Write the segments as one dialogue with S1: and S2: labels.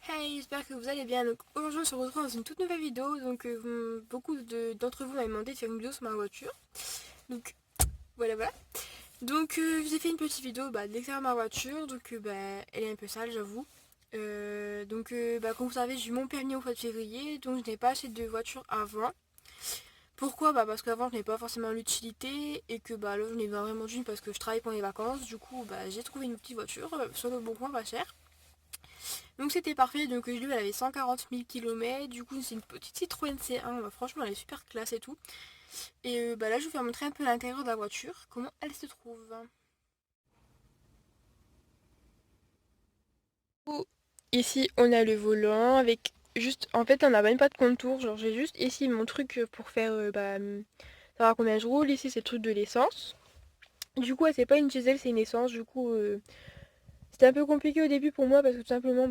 S1: Hey, j'espère que vous allez bien. Donc aujourd'hui on se retrouve dans une toute nouvelle vidéo. Donc beaucoup d'entre vous m'avaient demandé de faire une vidéo sur ma voiture. Donc voilà. Donc je vous ai fait une petite vidéo de l'extérieur de ma voiture. Donc elle est un peu sale, j'avoue. Comme vous savez, j'ai eu mon permis au mois de février. Donc je n'ai pas acheté de voiture avant. Pourquoi? Parce qu'avant je n'avais pas forcément l'utilité. Et que là je n'ai vraiment d'une parce que je travaille pendant les vacances. Du coup j'ai trouvé une petite voiture sur le bon coin pas cher. Donc c'était parfait, donc lui elle avait 140 000 km, du coup c'est une petite Citroën C1, franchement elle est super classe et tout. Et là je vais vous faire montrer un peu l'intérieur de la voiture, comment elle se trouve. Ici on a le volant avec juste, en fait on n'a même pas de contour, genre j'ai juste ici mon truc pour faire, savoir combien je roule, ici c'est le truc de l'essence. Du coup c'est pas une diesel, c'est une essence, du coup c'était un peu compliqué au début pour moi parce que tout simplement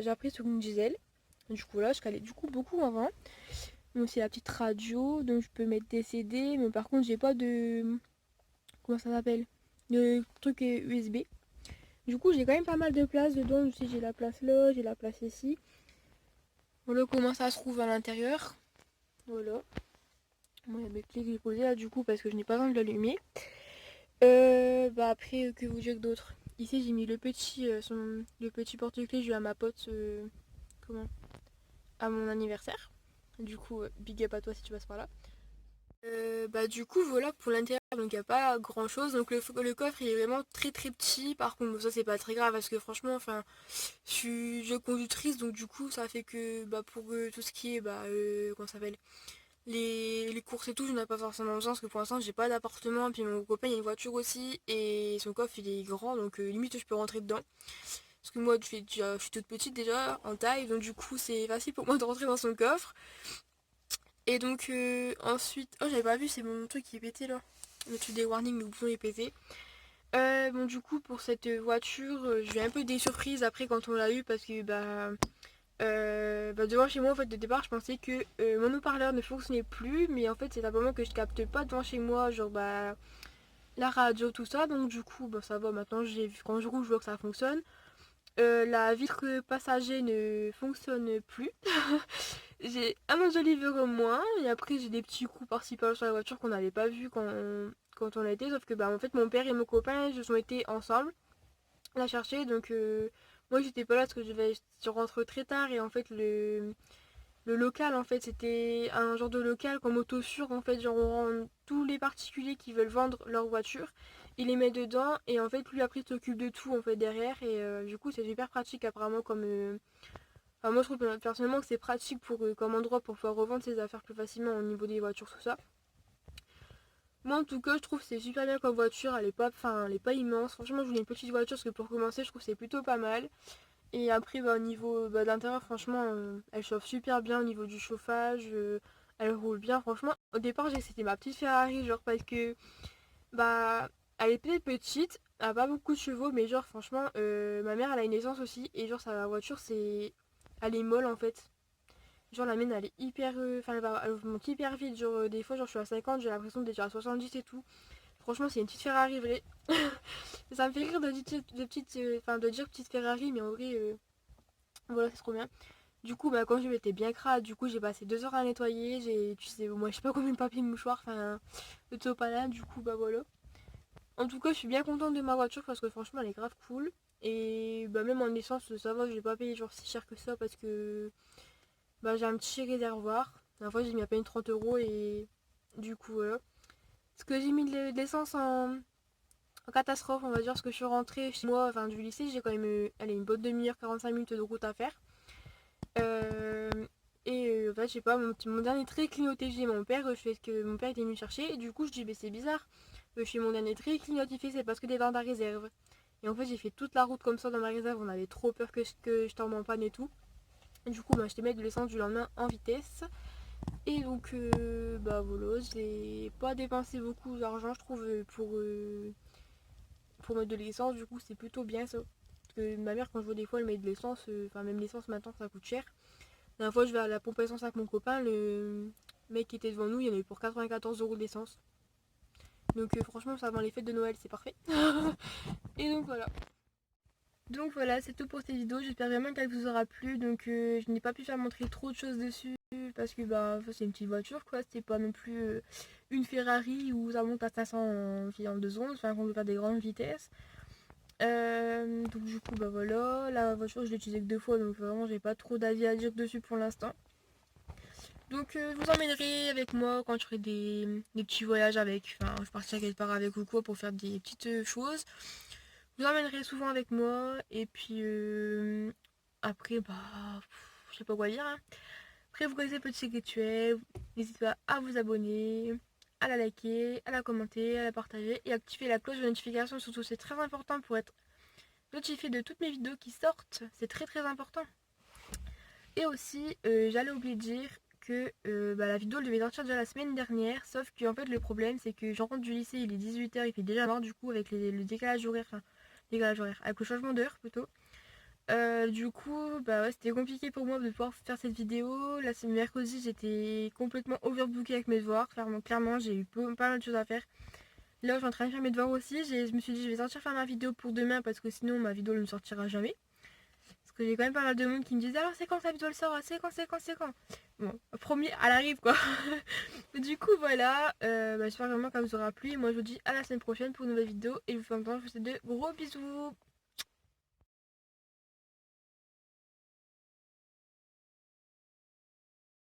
S1: j'ai appris sur une diesel. Du coup là je calais du coup beaucoup avant. Donc c'est la petite radio, donc je peux mettre des CD, mais par contre j'ai pas de... Comment ça s'appelle? De truc USB. Du coup j'ai quand même pas mal de place dedans, aussi j'ai la place là, j'ai la place ici. Voilà comment ça se trouve à l'intérieur. Voilà. Moi il y a mes clés que j'ai posées là du coup parce que je n'ai pas besoin de l'allumer. Après que vous dire d'autre. Ici j'ai mis le petit porte-clés, je lui à ma pote comment à mon anniversaire. Du coup big up à toi si tu passes par là. Du coup voilà pour l'intérieur, donc il n'y a pas grand chose, donc le coffre il est vraiment très très petit. Par contre ça c'est pas très grave parce que franchement enfin je suis je conductrice, donc du coup ça fait que pour tout ce qui est comment ça s'appelle, les courses et tout, je n'ai pas forcément besoin parce que pour l'instant j'ai pas d'appartement, puis mon copain il a une voiture aussi et son coffre il est grand, donc limite je peux rentrer dedans parce que moi je suis toute petite déjà en taille, donc du coup c'est facile pour moi de rentrer dans son coffre. Et donc ensuite... Oh j'avais pas vu, c'est mon truc qui est pété là. Le truc des warnings, le bouton est pété. Bon du coup pour cette voiture, j'ai eu un peu des surprises après quand on l'a eu parce que devant chez moi en fait de départ je pensais que mon haut-parleur ne fonctionnait plus, mais en fait c'est simplement que je capte pas devant chez moi genre la radio tout ça, donc du coup ça va, maintenant j'ai vu quand je roule je vois que ça fonctionne. La vitre passager ne fonctionne plus. J'ai un enjoliveur au moins, et après j'ai des petits coups par-ci par-là sur la voiture qu'on n'avait pas vu quand on a été, sauf que en fait mon père et mon copain ils ont été ensemble la chercher, donc moi j'étais pas là parce que je rentre très tard, et en fait le local en fait c'était un genre de local comme Autosur en fait, genre on rend tous les particuliers qui veulent vendre leur voiture, il les met dedans et en fait lui après il s'occupe de tout en fait derrière, et du coup c'est super pratique apparemment comme enfin, moi je trouve personnellement que c'est pratique pour comme endroit pour pouvoir revendre ses affaires plus facilement au niveau des voitures tout ça. Moi en tout cas je trouve que c'est super bien comme voiture, elle est pas immense, franchement je voulais une petite voiture parce que pour commencer je trouve que c'est plutôt pas mal. Et après au niveau de l'intérieur franchement elle chauffe super bien au niveau du chauffage, elle roule bien franchement. Au départ j'ai c'était ma petite Ferrari genre parce que bah elle est peut-être petite, elle a pas beaucoup de chevaux, mais genre franchement ma mère elle a une essence aussi et genre sa voiture c'est... Elle est molle en fait. Genre la mienne elle est hyper... Enfin elle monte hyper vite, genre des fois genre je suis à 50, j'ai l'impression d'être déjà à 70 et tout. Franchement c'est une petite Ferrari vraie. Ça me fait rire de dire petite Ferrari, mais en vrai voilà c'est trop bien. Du coup quand je m'étais bien crade, du coup j'ai passé 2 heures à nettoyer, j'ai utilisé moi je sais pas combien de papier mouchoir, enfin le topalin, du coup voilà. En tout cas je suis bien contente de ma voiture parce que franchement elle est grave cool. Et même en essence ça va, j'ai pas payé genre si cher que ça parce que j'ai un petit réservoir. La fois j'ai mis à peine 30 euros et du coup voilà. Parce que j'ai mis de l'essence en catastrophe, on va dire, parce que je suis rentrée chez moi, enfin du lycée, j'ai quand même allez, une bonne demi-heure, 45 minutes de route à faire. Euh, en fait, je sais pas, mon dernier trait clignoté chez mon père, je fais ce que mon père était venu chercher, et du coup je dis, c'est bizarre, je fais mon dernier trait clignoté, c'est parce que t'es dans ta réserve. Et en fait, j'ai fait toute la route comme ça dans ma réserve, on avait trop peur que je tombe en panne et tout. Et du coup, je t'ai mis de l'essence du lendemain en vitesse. Et donc, voilà, j'ai pas dépensé beaucoup d'argent, je trouve, pour mettre de l'essence, du coup, c'est plutôt bien ça. Parce que ma mère, quand je vois des fois, elle met de l'essence, enfin, même l'essence maintenant, ça coûte cher. La dernière fois, je vais à la pompe à essence avec mon copain, le mec qui était devant nous, il y en avait pour 94 euros d'essence. Donc, franchement, ça avant les fêtes de Noël, c'est parfait. Et donc voilà, c'est tout pour cette vidéo, j'espère vraiment qu'elle vous aura plu. Donc je n'ai pas pu faire montrer trop de choses dessus parce que bah c'est une petite voiture quoi, c'est pas non plus une Ferrari où ça monte à 500 en 2 secondes, enfin qu'on peut faire des grandes vitesses. Donc du coup bah voilà, la voiture je l'ai utilisée que 2 fois, donc vraiment j'ai pas trop d'avis à dire dessus pour l'instant. Donc je vous emmènerai avec moi quand je ferai des petits voyages avec, enfin je partirai quelque part avec ou quoi pour faire des petites choses. Je vous emmènerai souvent avec moi et puis après bah je sais pas quoi dire, hein. Après vous connaissez le petit rituel, n'hésitez pas à vous abonner, à la liker, à la commenter, à la partager et activer la cloche de notification, surtout c'est très important pour être notifié de toutes mes vidéos qui sortent, c'est très très important. Et aussi, j'allais oublier de dire que bah, la vidéo elle devait sortir déjà la semaine dernière, sauf que en fait le problème c'est que j'en rentre du lycée, il est 18h, il fait déjà noir du coup avec le décalage horaire, enfin décalage horaire, avec le changement d'heure plutôt. Du coup, bah ouais, c'était compliqué pour moi de pouvoir faire cette vidéo. Là, c'est mercredi, j'étais complètement overbookée avec mes devoirs. Clairement, j'ai eu pas mal de choses à faire. Là, je suis en train de faire mes devoirs aussi. Je me suis dit, je vais sortir faire ma vidéo pour demain parce que sinon, ma vidéo ne sortira jamais. Parce que j'ai quand même pas mal de monde qui me disent alors c'est quand ta vidéo le sort? C'est quand? Bon, promis, elle arrive quoi. Du coup voilà, j'espère vraiment qu'elle vous aura plu. Et moi je vous dis à la semaine prochaine pour une nouvelle vidéo. Et je vous fais un je vous fais de gros bisous.